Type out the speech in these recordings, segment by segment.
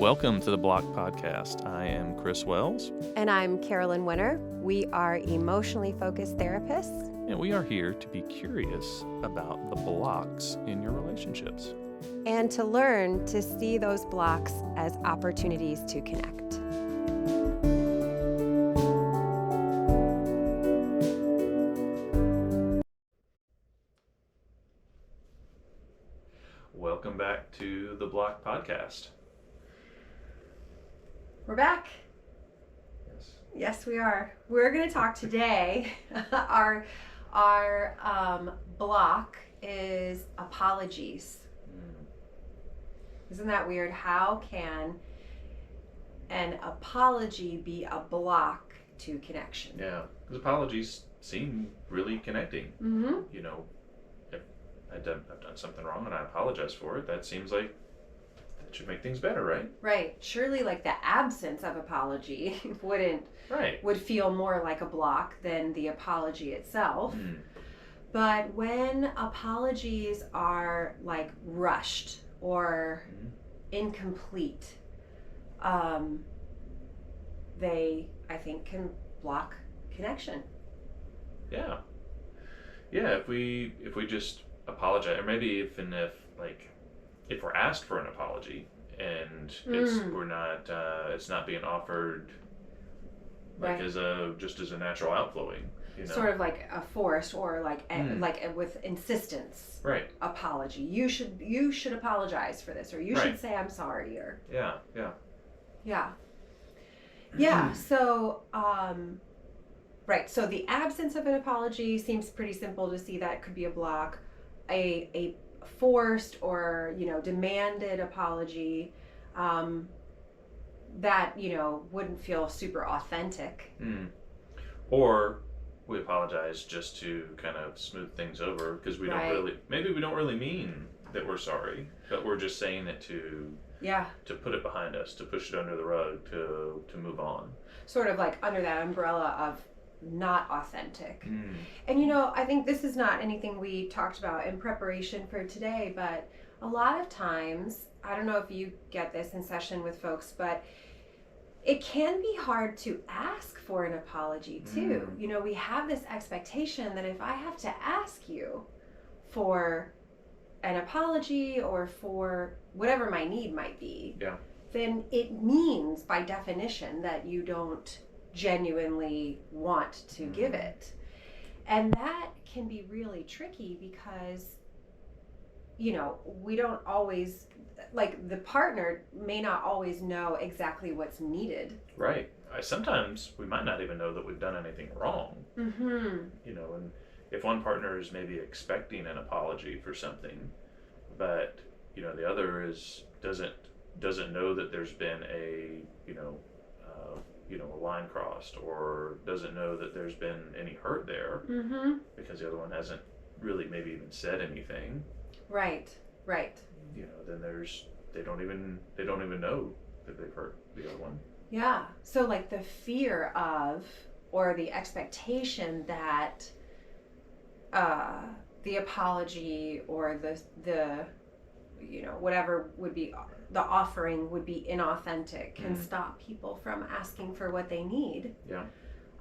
Welcome to the Block Podcast. I am Chris Wells. And I'm Carolyn Wenner. We are emotionally focused therapists. And we are here to be curious about the blocks in your relationships. And to learn to see those blocks as opportunities to connect. Welcome back to the Block Podcast. We're back. Yes. Yes, we are. We're going to talk today. Our block is apologies. Isn't that weird? How can an apology be a block to connection? Yeah, because apologies seem really connecting. Mm-hmm. You know, if I've done something wrong and I apologize for it, that seems like that should make things better, right? Right. Surely, like, the absence of apology would feel more like a block than the apology itself. But when apologies are like rushed or incomplete, they, I think, can block connection. Yeah. If we just apologize, or maybe if we're asked for an apology and it's not being offered like as a natural outflowing, you know? Sort of like a forced or like with insistence. Right. Apology. You should apologize for this, or you should say I'm sorry, or Yeah. So so the absence of an apology seems pretty simple to see. That could be a block. A forced or demanded apology that wouldn't feel super authentic. Or we apologize just to kind of smooth things over because we don't really mean that we're sorry, but we're just saying it to put it behind us, to push it under the rug, to move on. Sort of like under that umbrella of not authentic. And I think this is not anything we talked about in preparation for today, but a lot of times, I don't know if you get this in session with folks, but it can be hard to ask for an apology too. We have this expectation that if I have to ask you for an apology or for whatever my need might be, then it means by definition that you don't genuinely want to give it. And that can be really tricky because we don't always, like, the partner may not always know exactly what's needed. Right. Sometimes we might not even know that we've done anything wrong. And if one partner is maybe expecting an apology for something, but the other doesn't know that there's been a line crossed, or doesn't know that there's been any hurt there, because the other one hasn't really maybe even said anything. Right. Then they don't even know that they've hurt the other one. Yeah. So like the fear of, or the expectation that the apology or the whatever would be the offering would be inauthentic can stop people from asking for what they need. Yeah.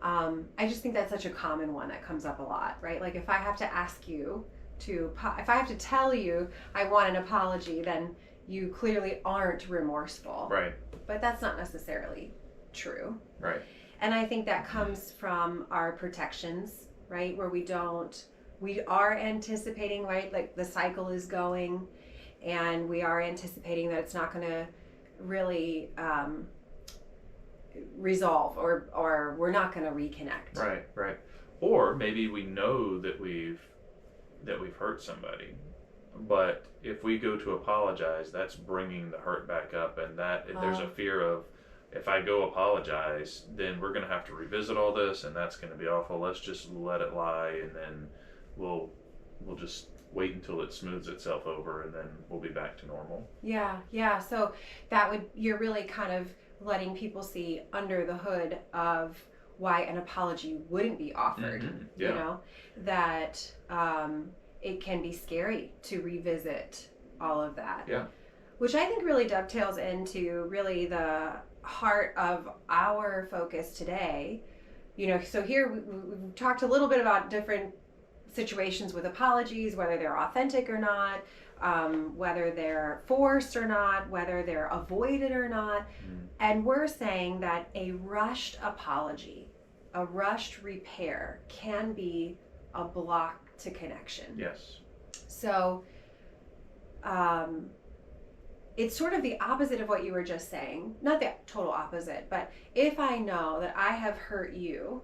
I just think that's such a common one that comes up a lot, right? Like if I have to ask you if I have to tell you I want an apology, then you clearly aren't remorseful. Right. But that's not necessarily true. Right. And I think that comes from our protections, right? Where we are anticipating, right? Like the cycle is going, and we are anticipating that it's not going to really resolve, or we're not going to reconnect. Right. Or maybe we know that we've hurt somebody, but if we go to apologize, that's bringing the hurt back up, and there's a fear of, if I go apologize, then we're going to have to revisit all this, and that's going to be awful. Let's just let it lie, and then we'll just wait until it smooths itself over, and then we'll be back to normal. Yeah. So you're really kind of letting people see under the hood of why an apology wouldn't be offered. That it can be scary to revisit all of that. Yeah. which I think really dovetails into really the heart of our focus today. So here we've talked a little bit about different situations with apologies, whether they're authentic or not, whether they're forced or not, whether they're avoided or not. And we're saying that a rushed apology, a rushed repair can be a block to connection. Yes. So it's sort of the opposite of what you were just saying. Not the total opposite, but if I know that I have hurt you,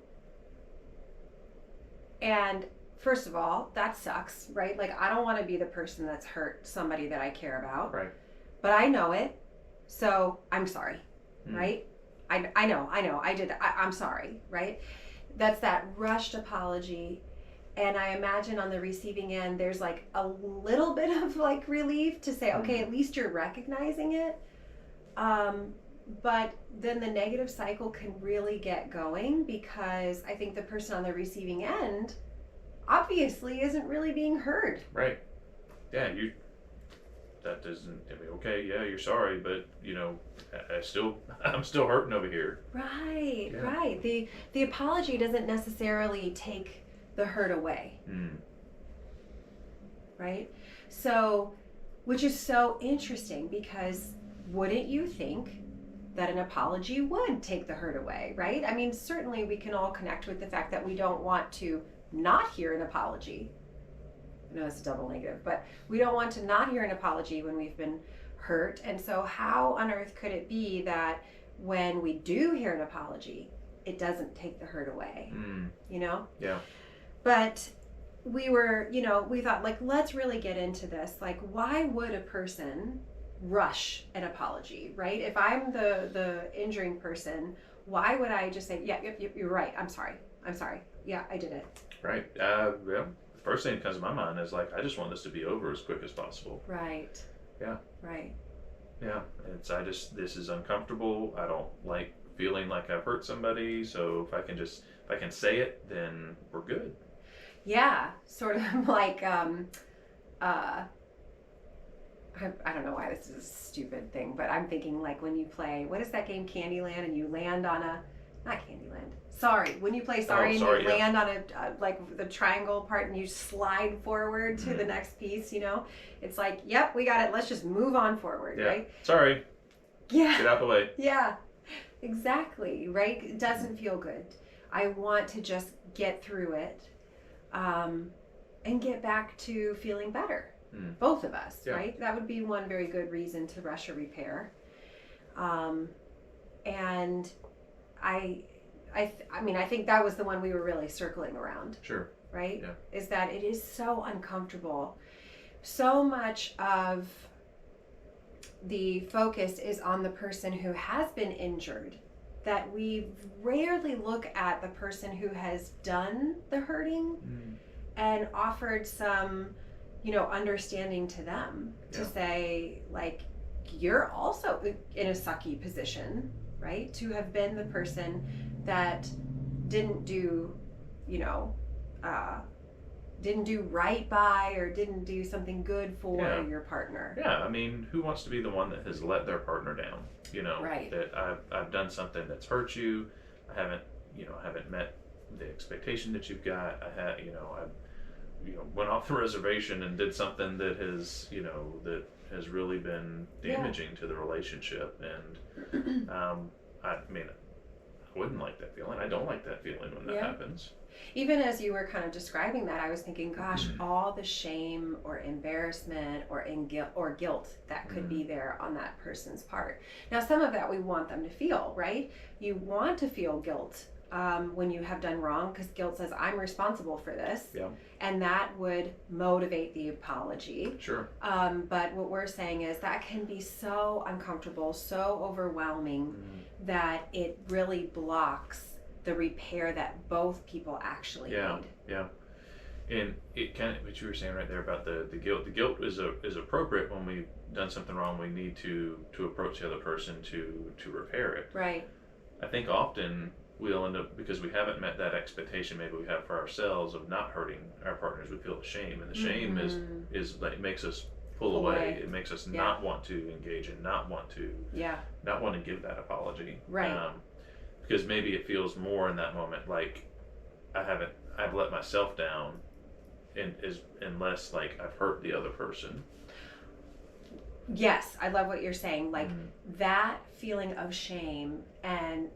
and first of all, that sucks, right? Like, I don't want to be the person that's hurt somebody that I care about. Right. But I know it, so I'm sorry, right? I know, I did, I'm sorry, right? That's that rushed apology. And I imagine on the receiving end, there's like a little bit of like relief to say, okay, at least you're recognizing it. But then the negative cycle can really get going, because I think the person on the receiving end obviously isn't really being heard. Right. Yeah, that doesn't, okay, yeah, you're sorry, but I'm still hurting over here. Right, yeah. Right. The apology doesn't necessarily take the hurt away. Right? So, which is so interesting, because wouldn't you think that an apology would take the hurt away, right? I mean, certainly we can all connect with the fact that we don't want to not hear an apology. I know it's a double negative, but we don't want to not hear an apology when we've been hurt. And so how on earth could it be that when we do hear an apology, it doesn't take the hurt away? Yeah. But we were, we thought, like, let's really get into this. Like, why would a person rush an apology, right? If I'm the injuring person, why would I just say, yeah, you're right, I'm sorry, yeah, I did it. Right. Yeah. The first thing that comes to my mind is like, I just want this to be over as quick as possible. Right. Yeah. Right. Yeah. This is uncomfortable. I don't like feeling like I've hurt somebody. So if I can say it, then we're good. Yeah. Sort of like, I don't know why this is a stupid thing, but I'm thinking like when you play, what is that game, Candyland, and you land on not Candyland. Sorry, when you play Sorry, and you land on like the triangle part and you slide forward to the next piece, it's like, yep, we got it. Let's just move on forward, right? Sorry. Yeah. Get out the way. Yeah, exactly, right? It doesn't feel good. I want to just get through it and get back to feeling better. Both of us, right? That would be one very good reason to rush a repair. And I think that was the one we were really circling around. Sure. Right? Yeah. Is that it is so uncomfortable. So much of the focus is on the person who has been injured, that we rarely look at the person who has done the hurting and offered some understanding to them to say, like, you're also in a sucky position, right? To have been the person that didn't do right by, or didn't do something good for your partner. Yeah, I mean, who wants to be the one that has let their partner down? Right. That I've done something that's hurt you. I haven't met the expectation that you've got. I went off the reservation and did something that has really been damaging to the relationship. And I wouldn't like that feeling. I don't like that feeling when that happens. Even as you were kind of describing that, I was thinking, gosh, all the shame or embarrassment or guilt that could be there on that person's part. Now, some of that we want them to feel, right? You want to feel guilt when you have done wrong, because guilt says, I'm responsible for this. Yeah. And that would motivate the apology. Sure. But what we're saying is that can be so uncomfortable, so overwhelming, that it really blocks the repair that both people actually need. Yeah. And it kind of, what you were saying right there about the guilt. The guilt is appropriate when we've done something wrong. We need to approach the other person to repair it. Right. I think often we'll end up, because we haven't met that expectation maybe we have for ourselves of not hurting our partners, we feel the shame, and the shame is like, makes us pull away. It makes us not want to engage and not want to give that apology. Right. Because maybe it feels more in that moment like I've let myself down, and less like I've hurt the other person. Yes, I love what you're saying. Like that feeling of shame and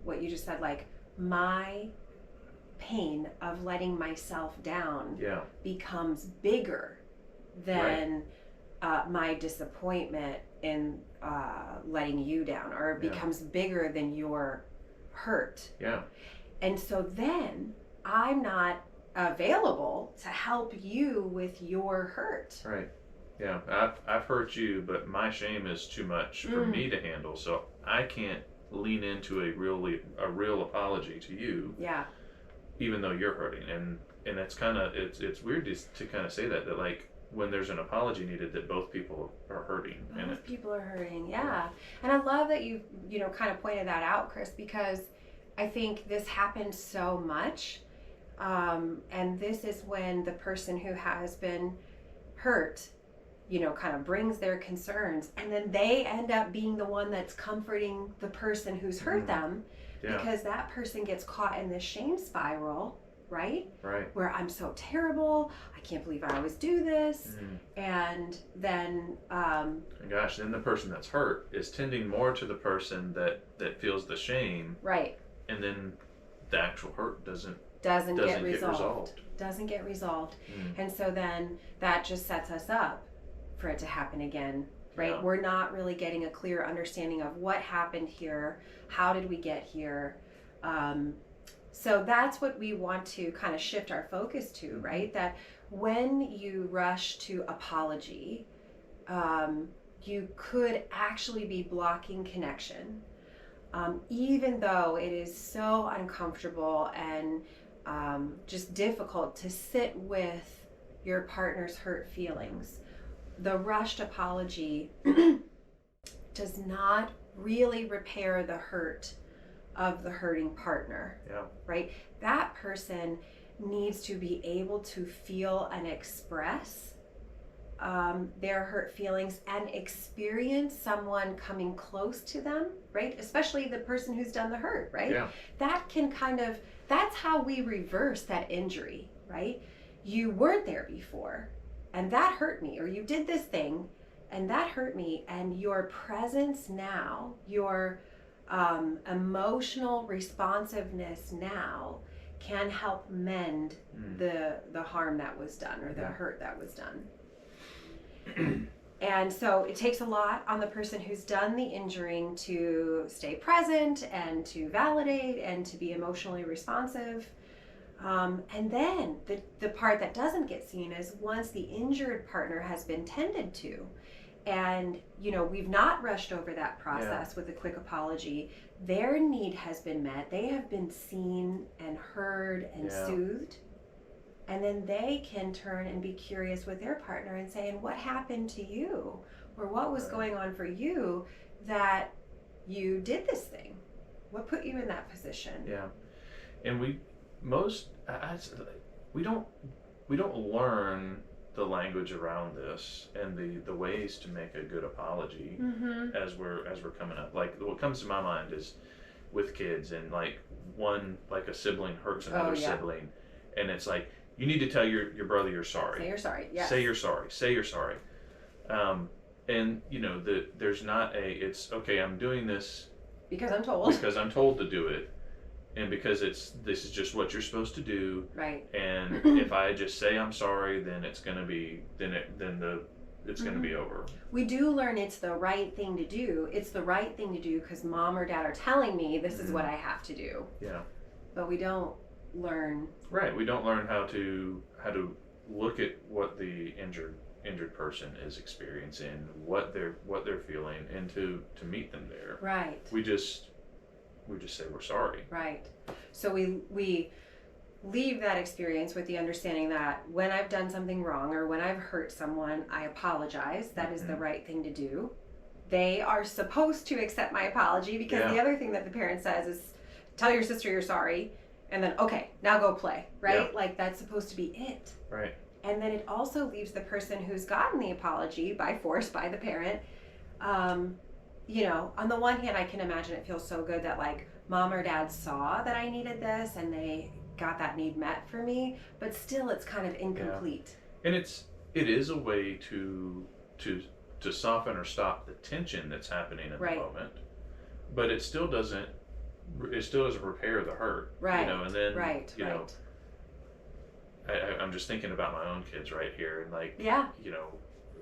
what you just said, like my pain of letting myself down becomes bigger than my disappointment in letting you down, or it becomes bigger than your hurt. Yeah. And so then I'm not available to help you with your hurt. Right. Yeah. I've hurt you, but my shame is too much for me to handle, so I can't lean into a real apology to you. Yeah. Even though you're hurting, and it's kind of it's weird to kind of say that like when there's an apology needed, that both people are hurting. Both people are hurting. Yeah. And I love that you kind of pointed that out, Chris, because I think this happens so much. And this is when the person who has been hurt, kind of brings their concerns, and then they end up being the one that's comforting the person who's hurt them, because that person gets caught in this shame spiral, right? Right. Where I'm so terrible, I can't believe I always do this. And then then the person that's hurt is tending more to the person that feels the shame. Right. And then the actual hurt doesn't get resolved. Doesn't get resolved. And so then that just sets us up for it to happen again, right? Yeah. We're not really getting a clear understanding of what happened here. How did we get here? So that's what we want to kind of shift our focus to, right? That when you rush to apology, you could actually be blocking connection, even though it is so uncomfortable and just difficult to sit with your partner's hurt feelings. The rushed apology does not really repair the hurt of the hurting partner, right? That person needs to be able to feel and express their hurt feelings and experience someone coming close to them, right? Especially the person who's done the hurt, right? Yeah. That can that's how we reverse that injury, right? You weren't there before, and that hurt me, or you did this thing and that hurt me, and your presence now, your emotional responsiveness now can help mend the harm that was done, or the hurt that was done. And so it takes a lot on the person who's done the injuring to stay present and to validate and to be emotionally responsive. And then the part that doesn't get seen is once the injured partner has been tended to, and we've not rushed over that process with a quick apology, their need has been met, they have been seen and heard and soothed, and then they can turn and be curious with their partner and say, and what happened to you, or what was going on for you that you did this thing? What put you in that position? And we don't learn the language around this and the ways to make a good apology as we're coming up. Like what comes to my mind is with kids, and like a sibling hurts another sibling, and it's like, you need to tell your brother you're sorry. Say you're sorry. Yes. Say you're sorry. Say you're sorry. And there's not it's okay, I'm doing this because I'm told. Because I'm told to do it. And because this is just what you're supposed to do, right? And if I just say I'm sorry, then it's gonna be gonna be over. We do learn it's the right thing to do. It's the right thing to do because mom or dad are telling me this is what I have to do. Yeah. But we don't learn. Right. We don't learn how to look at what the injured person is experiencing, what they're feeling, and to meet them there. Right. We just say we're sorry. Right. So we leave that experience with the understanding that when I've done something wrong or when I've hurt someone, I apologize. That is the right thing to do. They are supposed to accept my apology, because the other thing that the parent says is, tell your sister you're sorry, and then, okay, now go play, right? Like that's supposed to be it. Right. And then it also leaves the person who's gotten the apology by force by the parent, you know, on the one hand, I can imagine it feels so good that like mom or dad saw that I needed this and they got that need met for me, but still it's kind of incomplete. Yeah. And it is a way to soften or stop the tension that's happening in the moment, but it still doesn't repair the hurt, right? You know, and then you right. know, I'm just thinking about my own kids right here, and like, you know,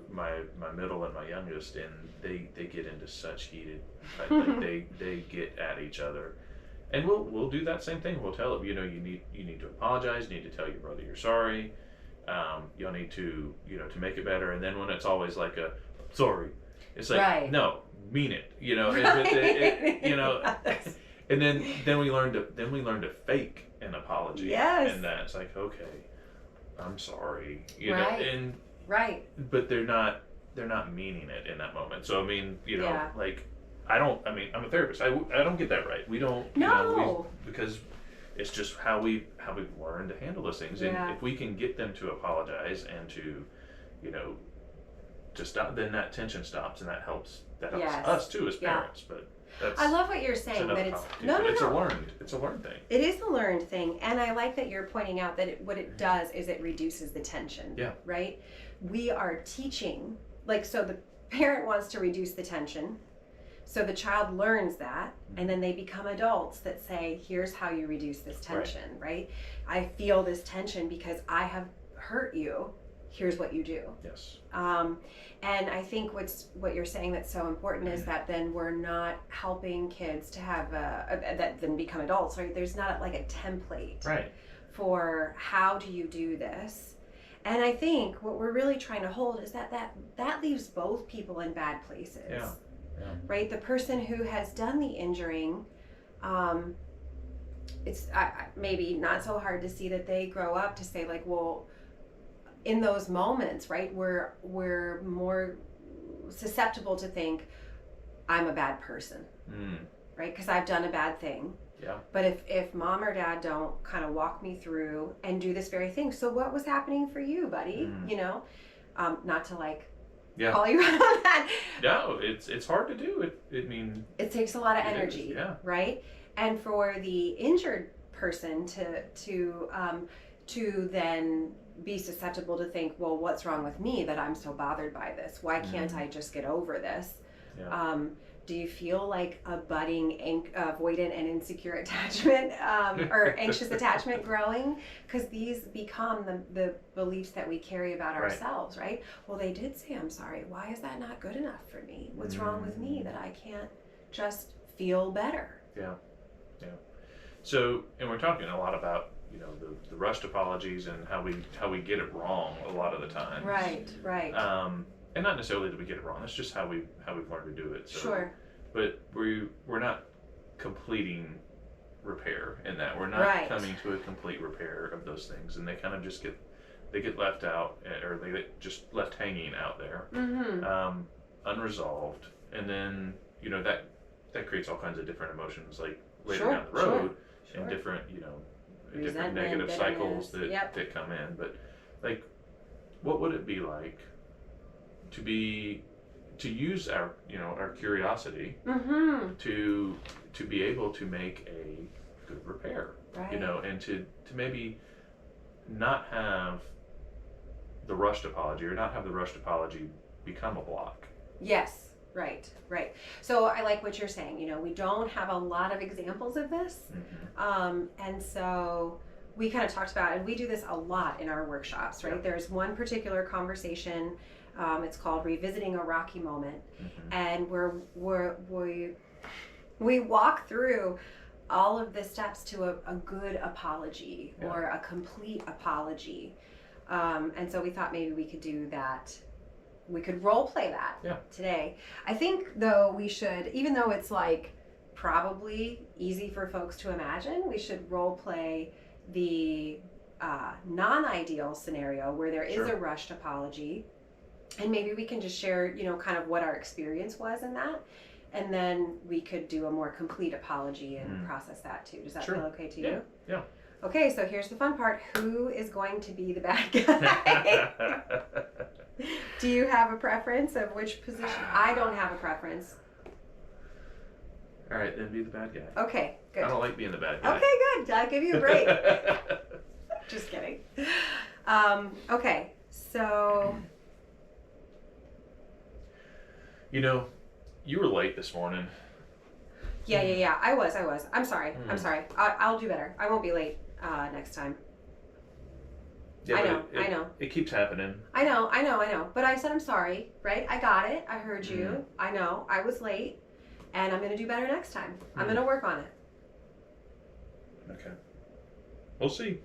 my middle and my youngest, and they get into such heated, like they get at each other, and we'll do that same thing. We'll tell them, you know, you need to apologize. You need to tell your brother you're sorry. You'll need to, you know, to make it better. And then when it's always like a sorry, it's like no, mean it. You know, you know, and then we learn to fake an apology. Yes. And that's like, okay, I'm sorry. You know, and but they're not meaning it in that moment. So I mean, you know, like I'm a therapist. I don't get that right. We don't. No. You know, because it's just how we've learned to handle those things. And if we can get them to apologize and to, you know, to stop, then that tension stops, and that helps us too as parents. But that's, I love what you're saying, that it's it's a learned thing. It is a learned thing, and I like that you're pointing out that what it does is it reduces the tension. Yeah. Right? We are teaching, like, so the parent wants to reduce the tension. So the child learns that, and then they become adults that say, here's how you reduce this tension, right? I feel this tension because I have hurt you. Here's what you do. Yes. And I think what you're saying that's so important is that then we're not helping kids to have that then become adults, right? There's not like a template for how do you do this. And I think what we're really trying to hold is that leaves both people in bad places. Yeah. Right? The person who has done the injuring, it's maybe not so hard to see that they grow up to say like, well, in those moments, right, we're more susceptible to think I'm a bad person, right? Because I've done a bad thing. Yeah. But if mom or dad don't kind of walk me through and do this very thing, so what was happening for you, buddy? You know, not to like call you out on that. No, it's hard to do. It takes a lot of energy, right? And for the injured person to then be susceptible to think, well, what's wrong with me that I'm so bothered by this? Why can't I just get over this? Yeah. Do you feel like a budding avoidant and insecure attachment or anxious attachment growing? Because these become the beliefs that we carry about ourselves, right? Well, they did say I'm sorry. Why is that not good enough for me? What's wrong with me that I can't just feel better? Yeah. So, and we're talking a lot about, you know, the rushed apologies and how we get it wrong a lot of the time. Right. And not necessarily that we get it wrong. It's just how we've learned to do it. So, sure. But we're not completing repair in that. We're not coming to a complete repair of those things, and they kind of just get left out, or they get just left hanging out there, unresolved, and then, you know, that creates all kinds of different emotions, like later down the road, and different, you know, different negative cycles that come in. But like, what would it be like to use our, you know, our curiosity to be able to make a good repair, you know, and to maybe not have the rushed apology, or not have the rushed apology become a block. Yes. Right. So I like what you're saying. You know, we don't have a lot of examples of this. And so we kind of talked about, and we do this a lot in our workshops, right? There's one particular conversation, it's called Revisiting a Rocky Moment. And we walk through all of the steps to a good apology or a complete apology. And so we thought maybe we could do that. We could role play that today. I think though we should, even though it's like probably easy for folks to imagine, we should role play the non-ideal scenario where there is a rushed apology, and maybe we can just share, you know, kind of what our experience was in that, and then we could do a more complete apology and process that too. Does that feel okay to you? Yeah. Okay, so here's the fun part. Who is going to be the bad guy? Do you have a preference of which position? I don't have a preference. All right, then be the bad guy. Okay, good. I don't like being the bad guy. Okay, good. I'll give you a break. Just kidding. Okay, so... You know, you were late this morning. Yeah. I was. I'm sorry. I'll do better. I won't be late next time. Yeah, I know. It keeps happening. I know. But I said I'm sorry, right? I got it. I heard you. I know. I was late. And I'm going to do better next time. I'm going to work on it. Okay. We'll see.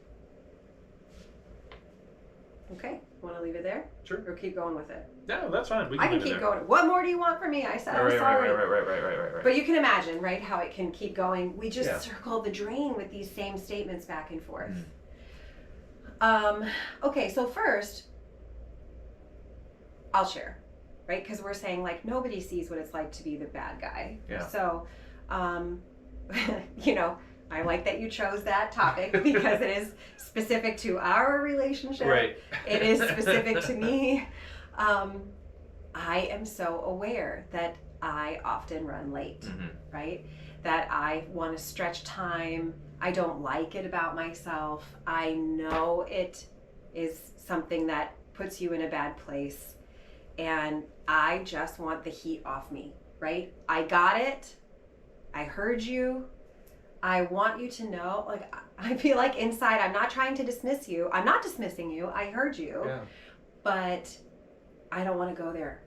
Okay. Want to leave it there? Sure. Or keep going with it? No, that's fine. I can keep going. What more do you want from me? I said I'm sorry. Right. But you can imagine, right, how it can keep going. We just circle the drain with these same statements back and forth. Okay, so first, I'll share, right? Because we're saying, like, nobody sees what it's like to be the bad guy. Yeah. So, you know, I like that you chose that topic because it is specific to our relationship. Right. It is specific to me. I am so aware that I often run late, right? That I want to stretch time. I don't like it about myself. I know it is something that puts you in a bad place. And I just want the heat off me, right? I got it. I heard you. I want you to know, like, I feel like inside, I'm not trying to dismiss you. I'm not dismissing you. I heard you. Yeah. But I don't want to go there.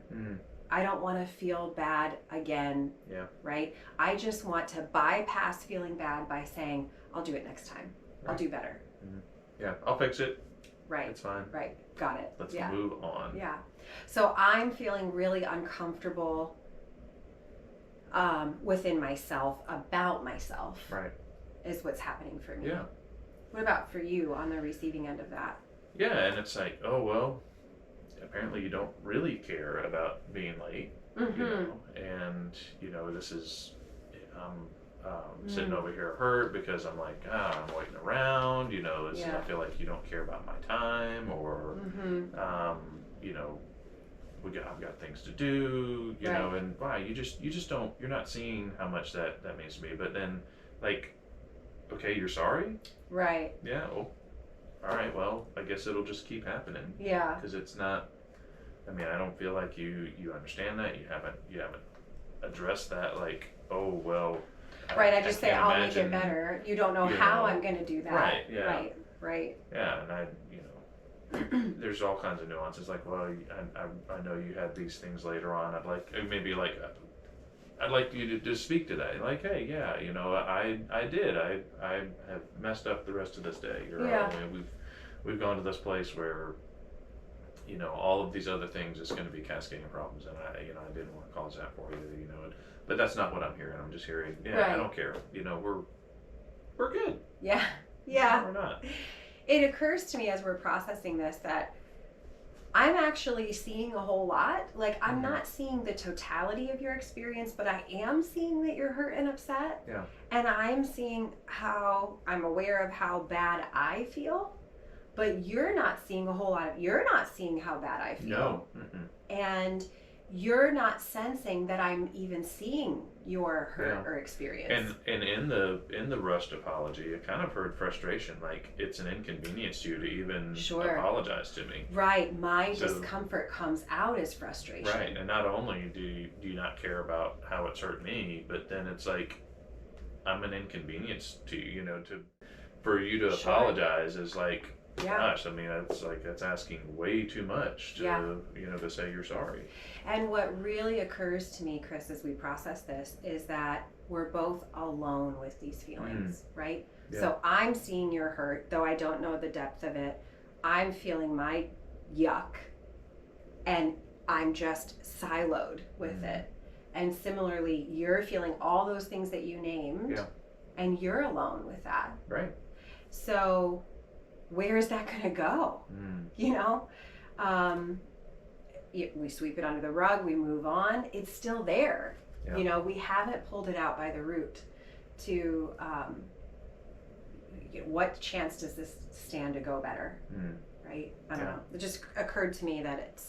I don't want to feel bad again. Yeah. Right? I just want to bypass feeling bad by saying, I'll do it next time. Right. I'll do better. Yeah, I'll fix it. Right. It's fine. Right. Got it. Let's move on. Yeah. So I'm feeling really uncomfortable within myself, about myself. Right. Is what's happening for me. Yeah. What about for you on the receiving end of that? Yeah, and it's like, oh, well, apparently you don't really care about being late, you know, and, you know, this is, I'm sitting over here hurt because I'm like, I'm waiting around, you know, this is, I feel like you don't care about my time, or, you know, I've got things to do, you know, and why, you just don't, you're not seeing how much that means to me, but then, like, okay, you're sorry? Right. Yeah, well, all right, well, I guess it'll just keep happening. Yeah. Because it's not, I mean, I don't feel like you understand that. You haven't addressed that, like, oh, well. Right, I just say, I'll make it better. You don't know how I'm going to do that. Right, yeah. Right. Yeah, and I, you know, there's all kinds of nuances. Like, well, I know you had these things later on. I'd like you to speak to that. Like, hey, yeah, you know, I did. I have messed up the rest of this day. I mean, we've gone to this place where, you know, all of these other things is going to be cascading problems, and I didn't want to cause that for you, you know. But that's not what I'm hearing. I'm just hearing, I don't care. You know, we're good. Yeah. No, we're not. It occurs to me as we're processing this that I'm actually seeing a whole lot. Like, I'm not seeing the totality of your experience, but I am seeing that you're hurt and upset. Yeah. And I'm seeing I'm aware of how bad I feel, but you're not seeing a whole lot you're not seeing how bad I feel. No. And you're not sensing that I'm even seeing your hurt or experience. And in the rushed apology, I kind of heard frustration, like it's an inconvenience to you to even apologize to me. Right. My discomfort comes out as frustration. Right. And not only do you not care about how it's hurt me, but then it's like I'm an inconvenience to you, you know, for you to apologize is like, gosh, I mean, that's asking way too much to, you know, to say you're sorry. And what really occurs to me, Chris, as we process this, is that we're both alone with these feelings, right? Yeah. So I'm seeing your hurt, though I don't know the depth of it. I'm feeling my yuck, and I'm just siloed with it. And similarly, you're feeling all those things that you named, and you're alone with that. Right. So where is that going to go? You know, we sweep it under the rug, we move on. It's still there. Yeah. You know, we haven't pulled it out by the root to, what chance does this stand to go better? Right? I don't know. It just occurred to me that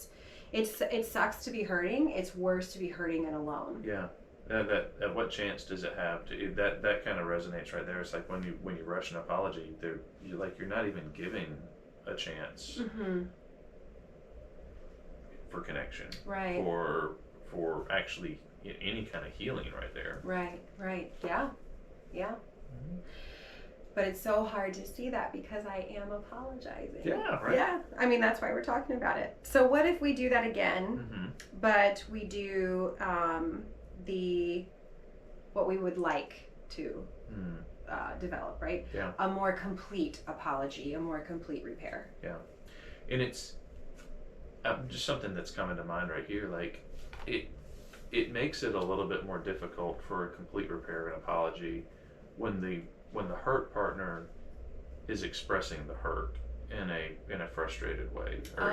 it sucks to be hurting. It's worse to be hurting and alone. Yeah. At what chance does it have to? That kind of resonates right there. It's like when you rush an apology, you're not even giving a chance for connection, right? For actually any kind of healing right there. Right. Yeah. But it's so hard to see that because I am apologizing. Yeah, right. Yeah, I mean, that's why we're talking about it. So what if we do that again, but we do what we would like to develop, right? Yeah. A more complete apology, a more complete repair. Yeah. And it's just something that's coming to mind right here. Like, it makes it a little bit more difficult for a complete repair and apology when the hurt partner is expressing the hurt in a frustrated way, or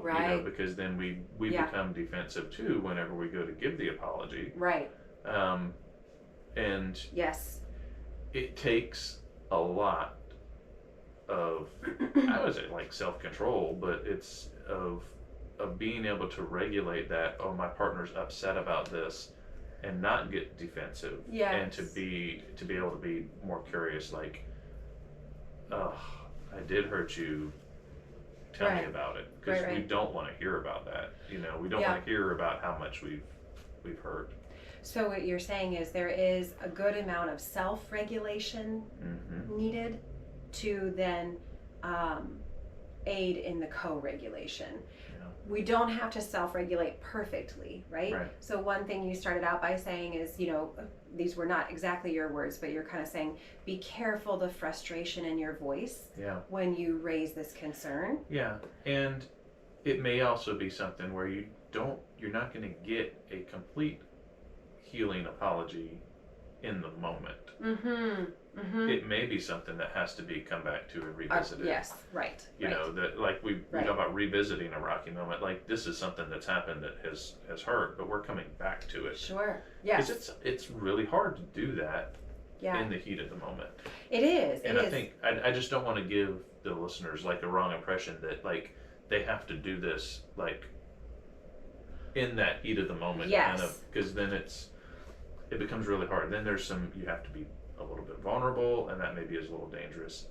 right. because then we become defensive too whenever we go to give the apology. Right. And yes, it takes a lot of I would say like self-control, but it's of being able to regulate that. Oh, my partner's upset about this, and not get defensive. Yes. And to be able to be more curious, like, oh, I did hurt you. Tell me about it, because we don't want to hear about that. We don't want to hear about how much we've hurt. So what you're saying is there is a good amount of self-regulation needed to then aid in the co-regulation. We don't have to self-regulate perfectly, right? So one thing you started out by saying is, these were not exactly your words, but you're kind of saying, be careful the frustration in your voice when you raise this concern. Yeah, and it may also be something where you're not going to get a complete healing apology in the moment. It may be something that has to be come back to and revisited. Yes, right. You know, that like we talk about revisiting a rocky moment. Like, this is something that's happened that has hurt, but we're coming back to it. Sure. Yes. Because it's really hard to do that in the heat of the moment. It is. And I think I just don't want to give the listeners like a wrong impression that like they have to do this like in that heat of the moment. Yes. Kind of, because then it becomes really hard. Then you have to be a little bit vulnerable, and that maybe is a little dangerous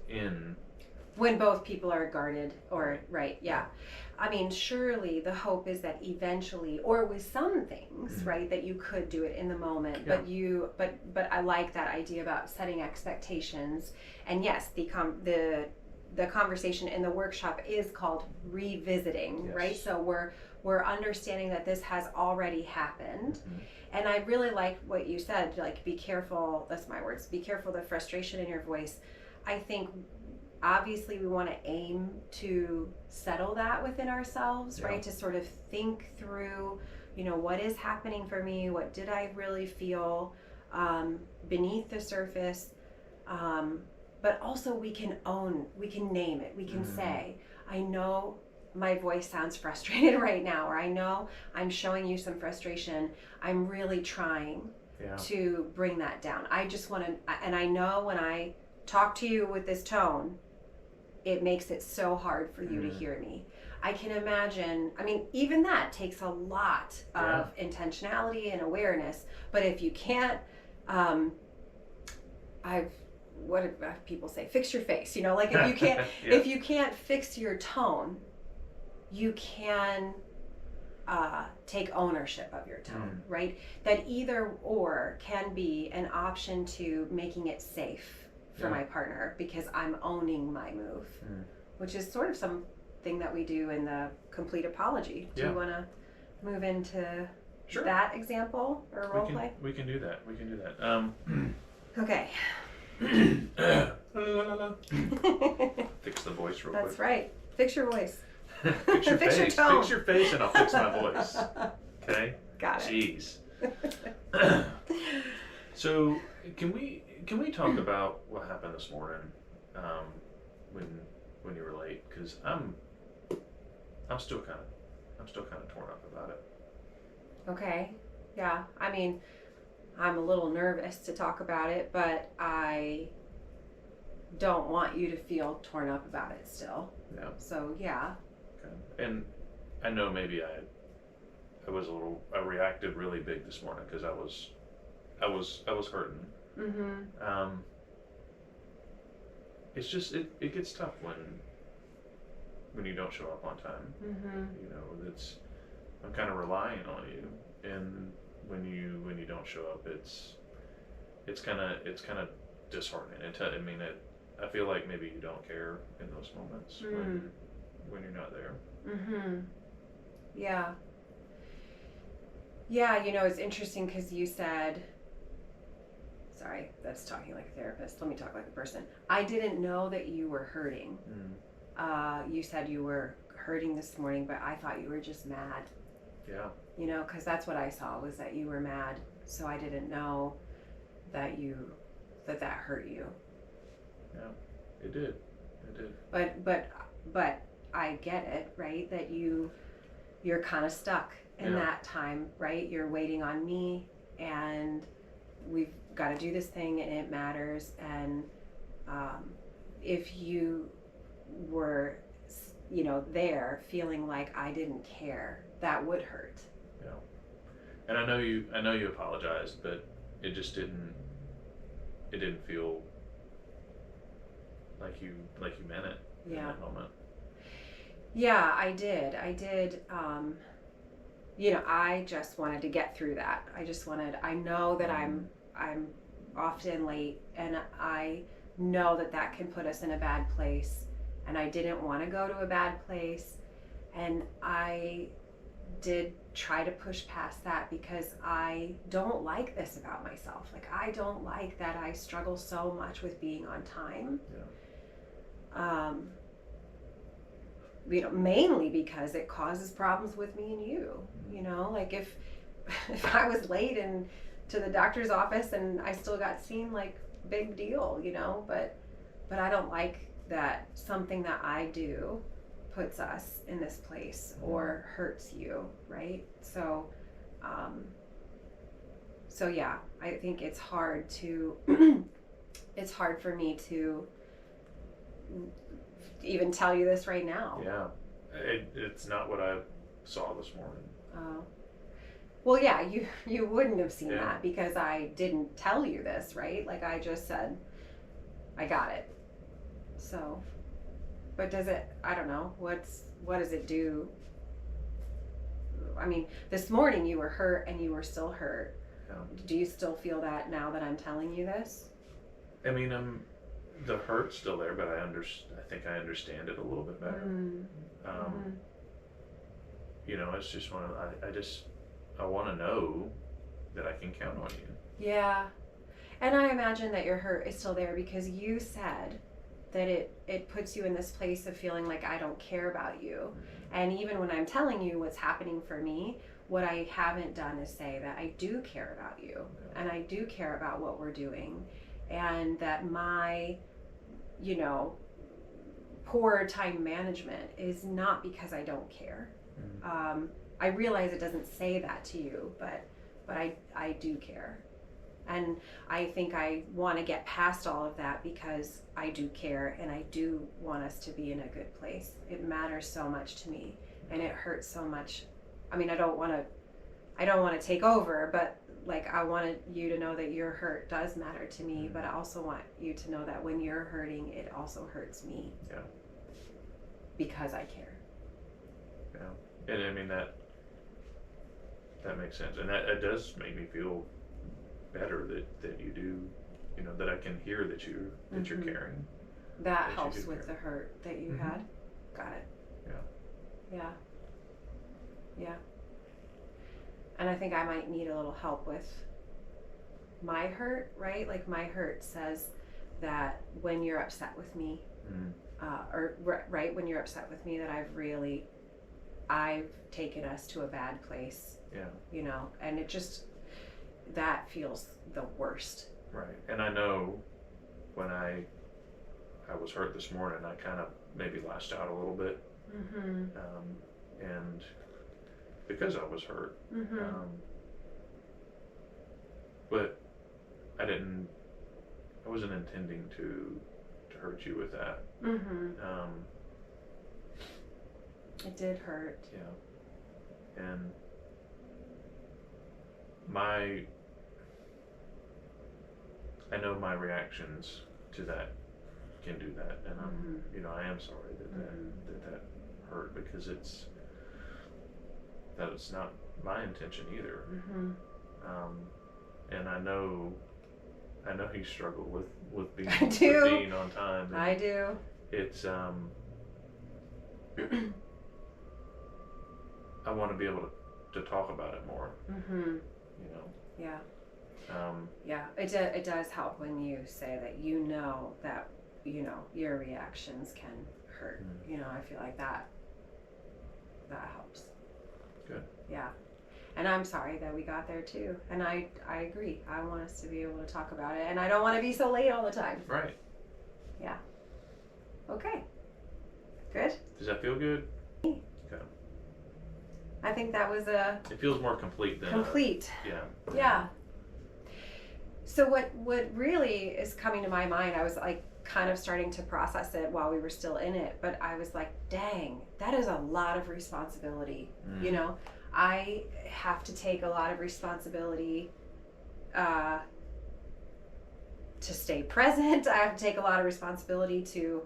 when both people are guarded or I mean, surely the hope is that eventually, or with some things, right, that you could do it in the moment, but I like that idea about setting expectations. And yes, the conversation in the workshop is called revisiting, right? So we're understanding that this has already happened. And I really like what you said, like, be careful, that's my words, be careful the frustration in your voice. I think obviously we want to aim to settle that within ourselves, right? To sort of think through, what is happening for me? What did I really feel beneath the surface? But also we can name it. We can say, I know my voice sounds frustrated right now, or I know I'm showing you some frustration. I'm really trying to bring that down. I just want to, and I know when I talk to you with this tone, it makes it so hard for you to hear me. I can imagine, I mean, even that takes a lot of intentionality and awareness, but if you can't, what do people say? Fix your face, like if you can't, if you can't fix your tone, you can take ownership of your tone, right? That either or can be an option to making it safe for my partner because I'm owning my move, which is sort of something that we do in the complete apology. Do you want to move into that example or role play? We can do that. Okay. Fix the voice real quick. That's right. Fix your voice. Fix your Fix face. your tone. Fix your face and I'll fix my voice. Okay? Got it. Jeez. So can we talk about what happened this morning when you were late? Because I'm still kind of torn up about it. Okay. Yeah. I mean, I'm a little nervous to talk about it, but I don't want you to feel torn up about it still. Yeah. So yeah. Okay. And I know maybe I reacted really big this morning because I was hurting. Mm-hmm. It's just it gets tough when you don't show up on time. Mm-hmm. You know, I'm kind of relying on you, and when you don't show up, it's kind of disheartening. I feel like maybe you don't care in those moments when you're not there. Mm-hmm. Yeah. Yeah, you know, it's interesting because you said, sorry, that's talking like a therapist. Let me talk like a person. I didn't know that you were hurting. You said you were hurting this morning, but I thought you were just mad. Yeah. You know, because that's what I saw, was that you were mad. So I didn't know that that hurt you. Yeah, it did. But I get it, right? That you're kind of stuck in that time, right? You're waiting on me, and we've got to do this thing, and it matters. And if you were, you know, there feeling like I didn't care, that would hurt. Yeah. And I know you apologized, but it just didn't feel like you meant it in that moment. Yeah, I did. You know, I just wanted to get through that. I know that I'm often late, and I know that can put us in a bad place, and I didn't want to go to a bad place, and I did try to push past that because I don't like this about myself. Like, I don't like that I struggle so much with being on time. Yeah. You know, mainly because it causes problems with me and you. You know, like if I was late and to the doctor's office and I still got seen, like, big deal, you know, but I don't like that something that I do puts us in this place or hurts you, right? So yeah, I think it's hard for me to even tell you this right now. Yeah, it's not what I saw this morning. Oh. Well, yeah, you wouldn't have seen that because I didn't tell you this, right? Like, I just said, I got it. So, but I don't know, what does it do? I mean, this morning you were hurt and you were still hurt. Yeah. Do you still feel that now that I'm telling you this? I mean, the hurt's still there, but I think I understand it a little bit better. You know, it's just I want to know that I can count on you. Yeah. And I imagine that your hurt is still there because you said that it puts you in this place of feeling like I don't care about you. And even when I'm telling you what's happening for me, what I haven't done is say that I do care about you, and I do care about what we're doing, and that my, you know, poor time management is not because I don't care. I realize it doesn't say that to you, but I do care. And I think I want to get past all of that because I do care, and I do want us to be in a good place. It matters so much to me, and it hurts so much. I mean, I don't want to take over, but, like, I wanted you to know that your hurt does matter to me, but I also want you to know that when you're hurting, it also hurts me. Yeah. Because I care. Yeah. And I mean, that makes sense. And that does make me feel better that you do, you know, that I can hear that you're caring. That helps with the hurt that you had. Got it. Yeah. And I think I might need a little help with my hurt, right? Like, my hurt says that when you're upset with me, right, when you're upset with me, that I've taken us to a bad place. Yeah. You know, and that feels the worst. Right. And I know when I was hurt this morning, I kind of maybe lashed out a little bit. And because I was hurt. But I wasn't intending to to hurt you with that. It did hurt. Yeah. And I know my reactions to that can do that, and I am sorry that hurt, because it's not my intention either. And I know you struggle with being on time. I do. It's I want to be able to talk about it more. Yeah. Yeah, it does help when you say that that your reactions can hurt. I feel like that helps. Good. Yeah. And I'm sorry that we got there too. And I agree. I want us to be able to talk about it, and I don't want to be so late all the time. Right. Yeah. Okay. Good. Does that feel good? Okay. I think that was It feels more complete than Yeah. Yeah. So what really is coming to my mind, I was like kind of starting to process it while we were still in it, but I was like, dang, that is a lot of responsibility. I have to take a lot of responsibility to stay present. I have to take a lot of responsibility to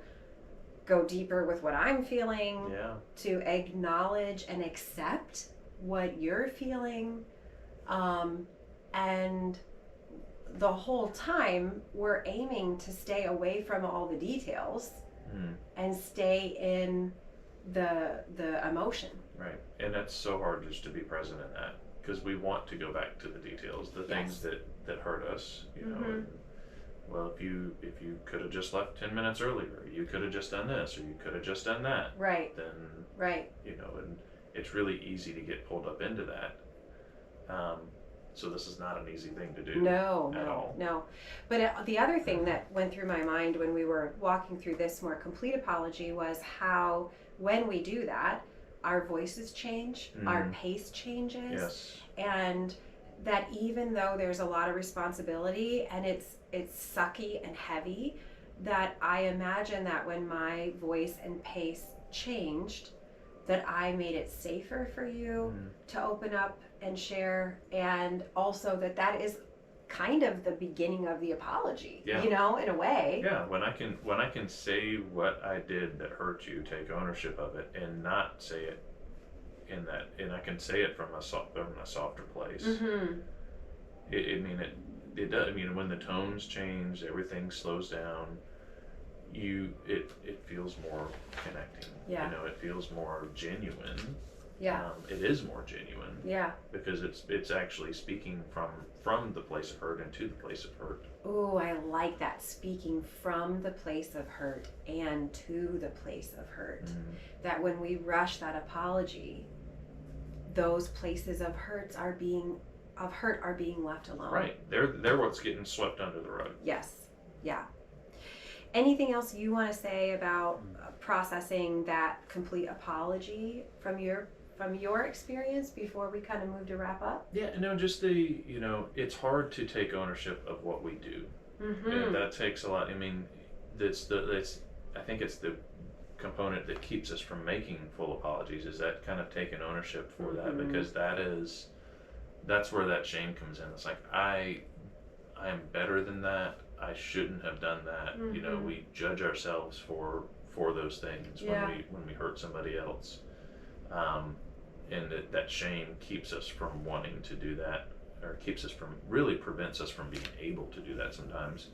go deeper with what I'm feeling, to acknowledge and accept what you're feeling. And the whole time we're aiming to stay away from all the details and stay in the emotion. Right. And that's so hard just to be present in that, because we want to go back to the details, the things that hurt us, and, well, if you could have just left 10 minutes earlier, you could have just done this, or you could have just done that. Right. Then, right. And it's really easy to get pulled up into that. So this is not an easy thing to do. No. But the other thing that went through my mind when we were walking through this more complete apology was how, when we do that, our voices change, our pace changes, and that even though there's a lot of responsibility and it's sucky and heavy, that I imagine that when my voice and pace changed, that I made it safer for you to open up and share, and also that is kind of the beginning of the apology, in a way. Yeah, when I can say what I did that hurt you, take ownership of it, and not say it in that, and I can say it from a softer place. It does. I mean, when the tones change, everything slows down. It feels more connecting. Yeah. It feels more genuine. Yeah. It is more genuine. Yeah. Because it's actually speaking from the place of hurt and to the place of hurt. Ooh, I like that. Speaking from the place of hurt and to the place of hurt. That when we rush that apology, those places of hurt are being left alone. Right. They're what's getting swept under the rug. Yes. Yeah. Anything else you want to say about processing that complete apology from your experience before we kind of move to wrap up? Yeah, just it's hard to take ownership of what we do. And that takes a lot. I mean, I think it's the component that keeps us from making full apologies, is that kind of taking ownership for that, because that's where that shame comes in. It's like, I am better than that. I shouldn't have done that. We judge ourselves for those things when we hurt somebody else. And that shame keeps us from wanting to do that, or prevents us from being able to do that sometimes.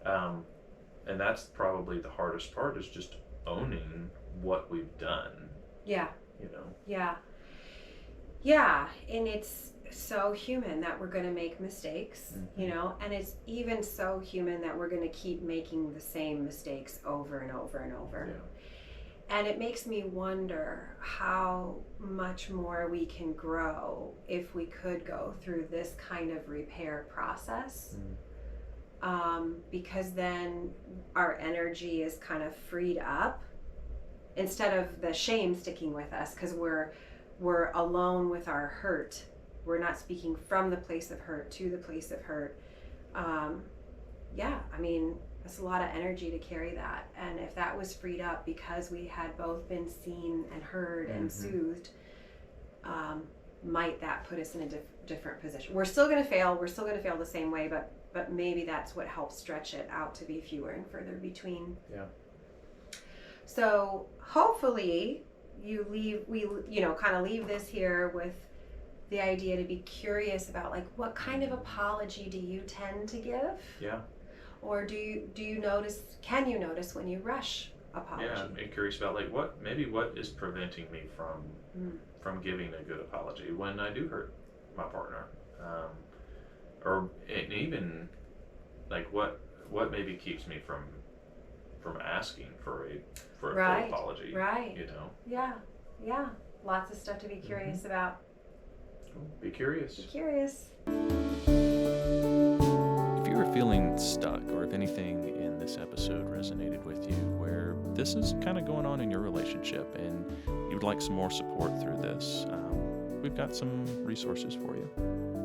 And that's probably the hardest part, is just owning what we've done. Yeah. Yeah, and it's so human that we're going to make mistakes, and it's even so human that we're going to keep making the same mistakes over and over and over. Yeah. And it makes me wonder how much more we can grow if we could go through this kind of repair process. Because then our energy is kind of freed up, instead of the shame sticking with us, because we're alone with our hurt. We're not speaking from the place of hurt to the place of hurt. I mean, That's a lot of energy to carry that. And if that was freed up because we had both been seen and heard and soothed, might that put us in a different position? We're still going to fail. We're still going to fail the same way, but maybe that's what helps stretch it out to be fewer and further between. Yeah. So hopefully we kind of leave this here with the idea to be curious about, like, what kind of apology do you tend to give? Yeah. Or can you notice when you rush apology? Yeah, I'm curious about, like, what is preventing me from giving a good apology when I do hurt my partner, and even like what maybe keeps me from asking for a full apology. Right. You know. Yeah. Lots of stuff to be curious about. Be curious. Be curious. If you are feeling stuck, or if anything in this episode resonated with you, where this is kind of going on in your relationship and you would like some more support through this, we've got some resources for you.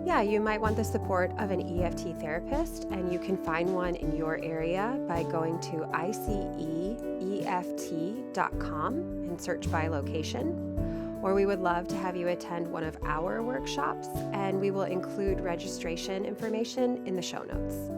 Yeah, you might want the support of an EFT therapist, and you can find one in your area by going to iceeft.com and search by location. Or we would love to have you attend one of our workshops, and we will include registration information in the show notes.